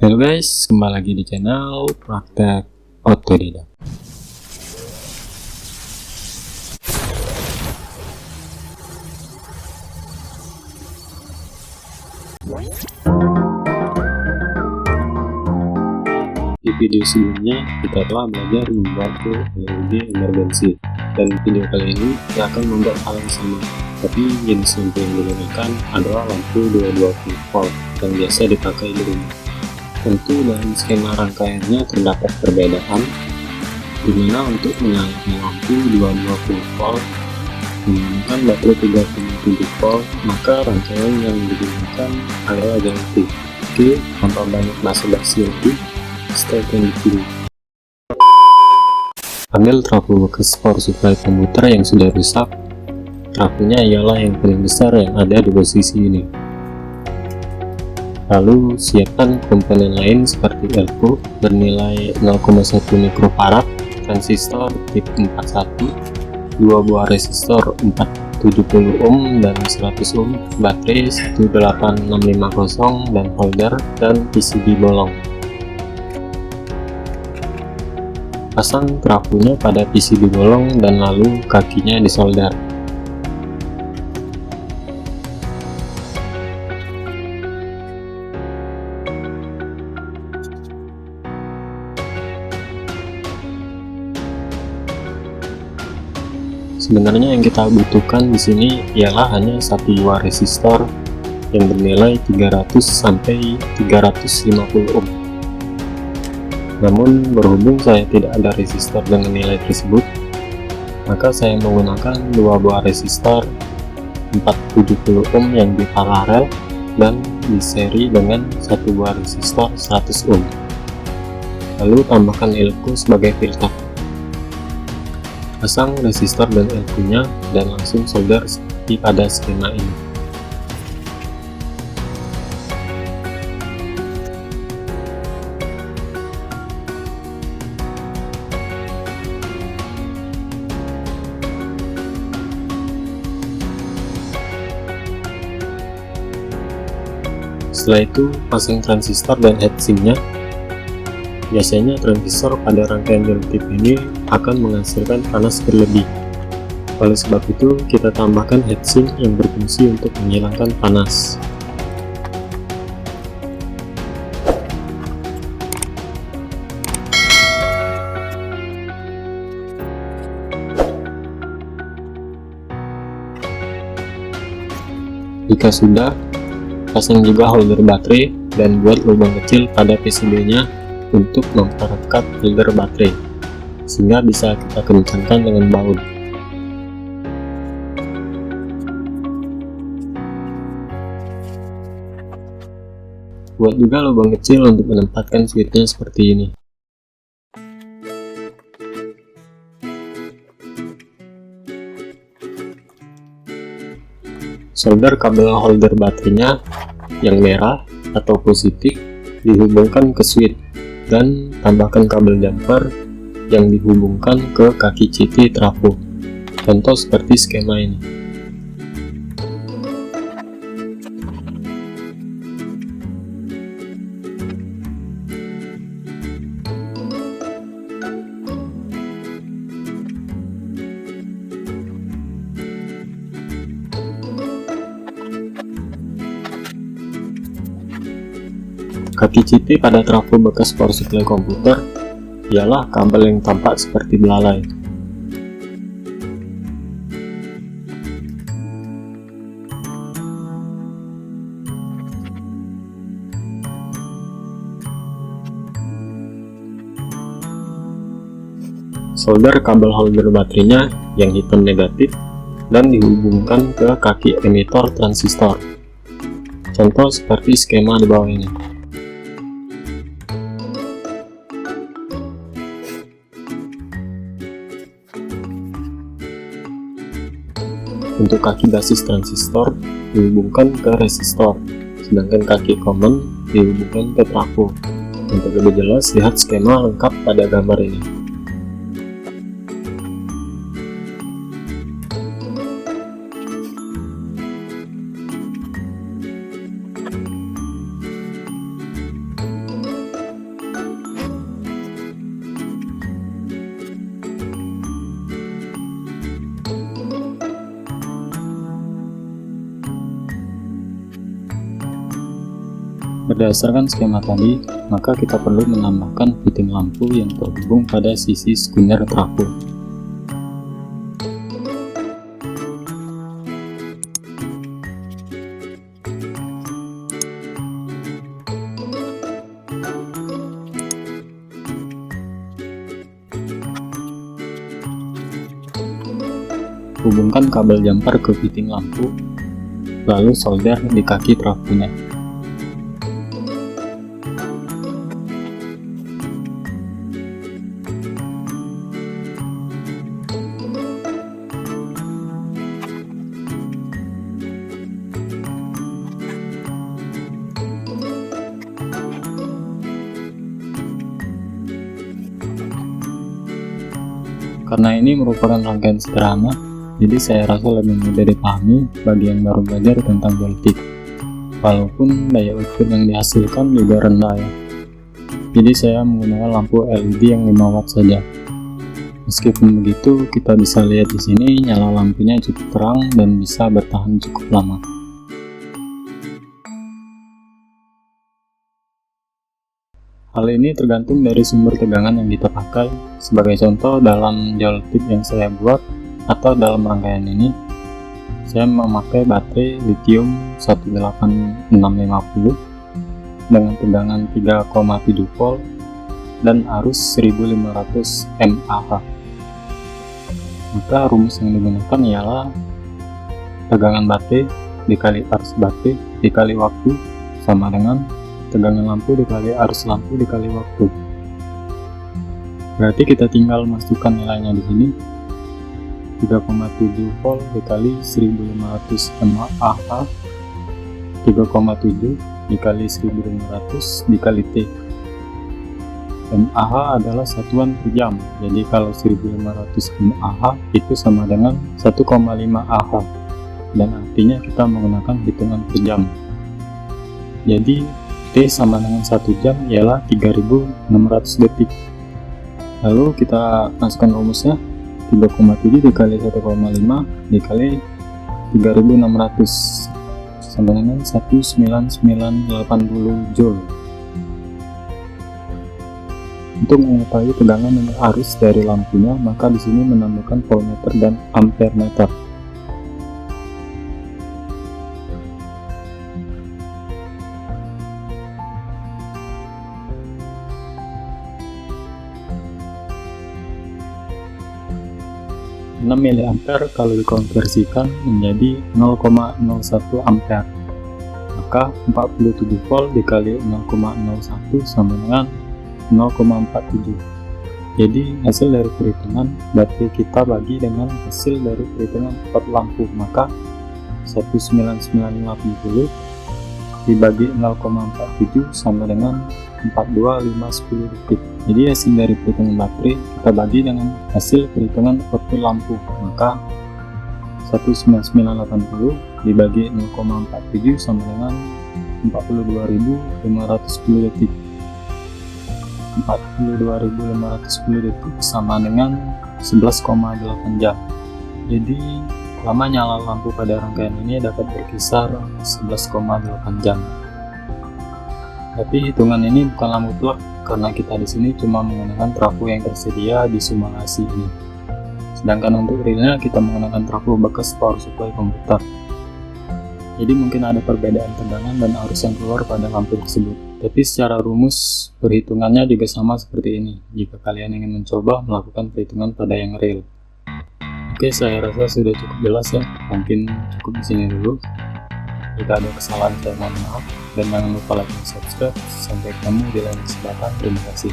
Halo guys, kembali lagi di channel Praktek Otodidak. Di video sebelumnya kita telah belajar membuat LED emergency, dan video kali ini kita akan membuat hal yang sama, tapi jenis lampu yang digunakan adalah lampu 220 volt yang biasa dipakai di rumah. Tentu dalam skema rangkaiannya terdapat perbedaan, dimana untuk menyalakan lampu 220 volt menggunakan baterai 37 volt, maka rangkaian yang digunakan adalah ganti. Oke, tanpa banyak basa-basi lagi, stay tune di video. Ambil trafo bekas power supply komputer yang sudah rusak. Trafonya ialah yang paling besar yang ada di posisi ini. Lalu siapkan komponen lain seperti elko bernilai 0,1 mikrofarad, transistor tip 41, 2 buah resistor 470 ohm dan 100 ohm, baterai 18650 dan holder, dan PCB bolong. Pasang trafonya pada PCB bolong dan lalu kakinya disolder. Sebenarnya yang kita butuhkan di sini ialah hanya satu buah resistor yang bernilai 300 sampai 350 ohm. Namun berhubung saya tidak ada resistor dengan nilai tersebut, maka saya menggunakan dua buah resistor 470 ohm yang diparalel dan diseri dengan satu buah resistor 100 ohm. Lalu tambahkan elko sebagai filter. Pasang resistor dan elko-nya dan langsung solder seperti pada skema ini. Setelah itu, pasang transistor dan heatsinknya. Biasanya transistor pada rangkaian jelantip ini akan menghasilkan panas berlebih. Oleh sebab itu, kita tambahkan heatsink yang berfungsi untuk menghilangkan panas. Jika sudah, pasang juga holder baterai dan buat lubang kecil pada PCB-nya untuk memperekat holder baterai, sehingga bisa kita kencangkan dengan baut. Buat juga lubang kecil untuk menempatkan switchnya seperti ini. Solder kabel holder baterainya yang merah atau positif dihubungkan ke switch, dan tambahkan kabel jumper yang dihubungkan ke kaki CT trafo. Contoh seperti skema ini. Kaki CT pada trafo bekas power supply komputer ialah kabel yang tampak seperti belalai. Solder kabel holder baterainya yang hitam negatif dan dihubungkan ke kaki emitor transistor. Contoh seperti skema di bawah ini. Untuk kaki basis transistor dihubungkan ke resistor, sedangkan kaki common dihubungkan ke trafo. Untuk lebih jelas, lihat skema lengkap pada gambar ini. Berdasarkan skema tadi, maka kita perlu menambahkan fitting lampu yang terhubung pada sisi skuner trafo. Hubungkan kabel jumper ke fitting lampu, lalu solder di kaki trafonya. Karena ini merupakan rangkaian sederhana, jadi saya rasa lebih mudah dipahami bagi yang baru belajar tentang joystick. Walaupun daya output yang dihasilkan juga rendah ya. Jadi saya menggunakan lampu LED yang 5 watt saja. Meskipun begitu, kita bisa lihat di sini nyala lampunya cukup terang dan bisa bertahan cukup lama. Hal ini tergantung dari sumber tegangan yang kita pakai. Sebagai contoh, dalam joystick yang saya buat atau dalam rangkaian ini, saya memakai baterai lithium 18650 dengan tegangan 3,7 volt dan arus 1500 mAh. Maka rumus yang digunakan ialah tegangan baterai dikali arus baterai dikali waktu sama dengan tegangan lampu dikali arus lampu dikali waktu. Berarti kita tinggal masukkan nilainya di sini. 3,7 volt dikali 1500 mAh, 3,7 dikali 1500 dikali T. mAh adalah satuan per jam, jadi kalau 1500 mAh itu sama dengan 1,5 Ah, dan artinya kita menggunakan hitungan per jam. Jadi T sama dengan 1 jam ialah 3600 detik. Lalu kita masukkan rumusnya, 3,7 dikali 1,5 dikali 3600 sama dengan 19980 Joule. Untuk mengetahui tegangan dan arus dari lampunya, maka di sini menambahkan voltmeter dan ampere meter. mA kalau dikonversikan menjadi 0,01 ampere, maka 47 volt dikali 0,01 sama dengan 0,47. Jadi hasil dari perhitungan baterai kita bagi dengan hasil dari perhitungan out lampu, maka 19980 dibagi 0,47 sama dengan 42510 detik. Jadi hasil dari perhitungan baterai kita bagi dengan hasil perhitungan output lampu, maka 19980 dibagi 0,47 sama dengan 42510 detik. 42510 detik sama dengan 11,8 jam. Jadi lama nyala lampu pada rangkaian ini dapat berkisar 11,8 jam. Tapi hitungan ini bukanlah mutlak karena kita di sini cuma menggunakan trafo yang tersedia di simulasi ini. Sedangkan untuk realnya kita menggunakan trafo bekas power supply komputer. Jadi mungkin ada perbedaan tegangan dan arus yang keluar pada lampu tersebut. Tapi secara rumus perhitungannya juga sama seperti ini jika kalian ingin mencoba melakukan perhitungan pada yang real. Oke, saya rasa sudah cukup jelas ya. Mungkin cukup di sini dulu. Jika ada kesalahan saya mohon maaf, dan jangan lupa like dan subscribe. Sampai ketemu di lain kesempatan. Terima kasih.